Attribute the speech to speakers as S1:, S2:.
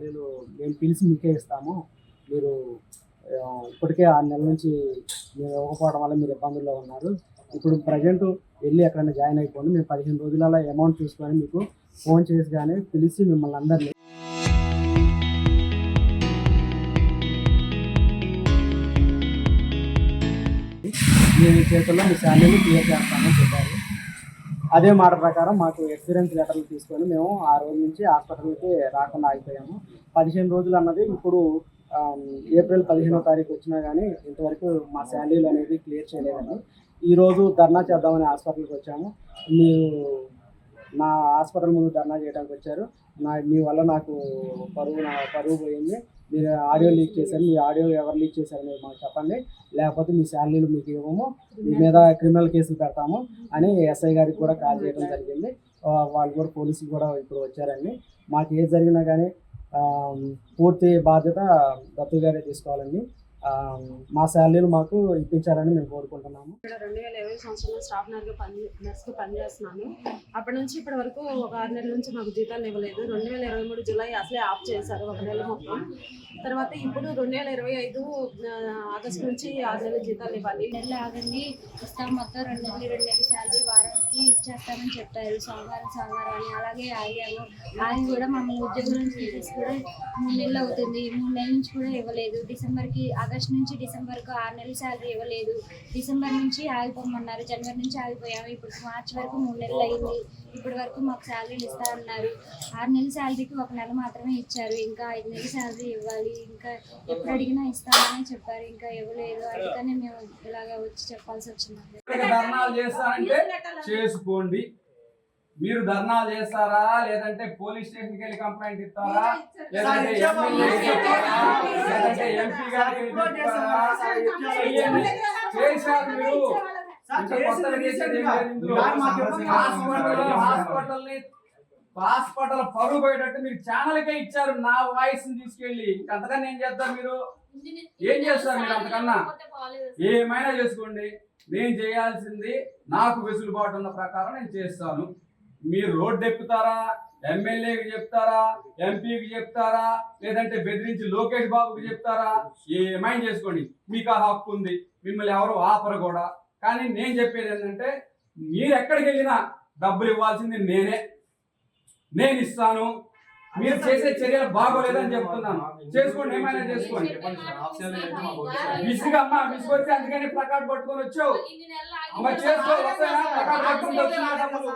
S1: శాలరీలు మేము పిలిచి మీకే ఇస్తాము, మీరు ఇప్పటికే 6 నెలల నుంచి మేము ఇవ్వకపోవడం వల్ల మీరు ఇబ్బందుల్లో ఉన్నారు, ఇప్పుడు ప్రజెంట్ వెళ్ళి ఎక్కడైనా జాయిన్ అయిపోండి, మేము 15 రోజులలో అమౌంట్ చూసుకొని మీకు ఫోన్ చేసి కానీ పిలిచి మిమ్మల్ని అందరినీ మీ చేతుల్లో మీ శాలరీని క్లియర్ చేస్తామని చెప్పారు. అదే మాట ప్రకారం మాకు ఎక్స్పీరియన్స్ లెటర్లు తీసుకొని మేము ఆ రోజు నుంచి హాస్పిటల్కి రాకుండా ఆగిపోయాము. 15 రోజులు అన్నది ఇప్పుడు ఏప్రిల్ 15వ తారీఖు వచ్చినా కానీ ఇంతవరకు మా శాలరీలు అనేది క్లియర్ చేయలేదండి. ఈరోజు ధర్నా చేద్దామని హాస్పిటల్కి వచ్చాము. మీరు నా హాస్పిటల్ ముందు ధర్నా చేయడానికి వచ్చారు. మీ వల్ల నాకు పరువు పోయింది, మీరు ఆడియో లీక్ చేశారు, మీ ఆడియో ఎవరు లీక్ చేశారని మాకు చెప్పండి, లేకపోతే మీ శాలరీలు మీకు ఇవ్వము, మీ మీద క్రిమినల్ కేసులు పెడతాము అని ఎస్ఐ గారికి కూడా కాల్ చేయడం జరిగింది. వాళ్ళు కూడా పోలీసులు కూడా ఇప్పుడు వచ్చారండి. మాకు ఏది జరిగినా కానీ పూర్తి బాధ్యత దత్తు గారే తీసుకోవాలండి. మా శాలరీలు మాకు ఇప్పించాలని మేము కోరుకుంటున్నాము.
S2: ఇక్కడ 2020 సంవత్సరంలో స్టాఫ్ నర్స్గా పనిచేస్తున్నాను. అప్పటి నుంచి ఇప్పటి వరకు ఒక 6 నెలల నుంచి మాకు జీతాలు ఇవ్వలేదు. 2023 జూలై అసలే ఆఫ్ చేశారు, 1 నెల మొత్తం. తర్వాత ఇప్పుడు 2025 ఆగస్టు నుంచి 6 నెలల జీతాలు ఇవ్వాలి.
S3: నెలలు ఆగండి, ఇస్తాం, మొత్తం 2 నెలల శాలరీ వారానికి ఇచ్చేస్తామని చెప్పారు. సోమవారం అని అలాగే ఆగాము. ఆగి కూడా మమ్మల్ని ఉద్యోగం నుంచి తీసేసి కూడా 3 నెలలు అవుతుంది. 3 నెలల నుంచి కూడా ఇవ్వలేదు. ఆగస్టు నుంచి డిసెంబర్కు 6 నెలల శాలరీ ఇవ్వలేదు. డిసెంబర్ నుంచి ఆగిపోమన్నారు, జనవరి నుంచి ఆగిపోయాము. ఇప్పుడు మార్చి వరకు 3 నెలలు అయింది. ఇప్పటి వరకు మాకు శాలరీలు ఇస్తారన్నారు. 6 నెలల శాలరీకి 1 నెల మాత్రమే ఇచ్చారు. ఇంకా 5 నెలల శాలరీ ఇవ్వాలి, ఇంకా ఎప్పుడు అడిగినా ఇస్తామని చెప్పారు, ఇంకా ఇవ్వలేదు. అందుకని మేము ఇలాగ వచ్చి చెప్పాల్సి వచ్చింది.
S4: ధర్నాలు చేస్తారంటే చేసుకోండి. మీరు ధర్నాలు చేస్తారా, లేదంటే పోలీస్ స్టేషన్కి వెళ్ళి కంప్లైంట్ ఇస్తారా, లేదంటే ఎంపీ గారికి చేశారు. మీరు హాస్పిటల్ పరుగు పోయేటట్టు మీరు ఛానల్కే ఇచ్చారు నా వాయిస్ తీసుకెళ్ళి. అంతకన్నా ఏం చేస్తారు? మీరు ఏం చేస్తారు? మీరు అంతకన్నా ఏమైనా చేసుకోండి. నేను చేయాల్సింది నాకు వెసులుబాటు ఉన్న ప్రకారం నేను చేస్తాను. మీరు రోడ్డు ఎక్కుతారా, ఎమ్మెల్యేకి చెప్తారా, ఎంపీకి చెప్తారా, లేదంటే బెదిరించి లోకేష్ బాబుకి చెప్తారా, ఏమైనా చేసుకోండి, మీకు ఆ హక్కు ఉంది. మిమ్మల్ని ఎవరు ఆపరు కూడా. కానీ నేను చెప్పేది ఏంటంటే, మీరు ఎక్కడికి వెళ్ళినా డబ్బులు ఇవ్వాల్సింది నేను ఇస్తాను. మీరు చేసే చర్యలు బాగోలేదని చెప్తున్నాను. చేసుకోండి, ఏమైనా చేసుకోండి. విసుగొచ్చి అందుకని ప్లకార్డ్ పట్టుకొని వచ్చావు. చేసుకో, ప్లకార్డ్ పట్టుకొని వచ్చిన డబ్బులు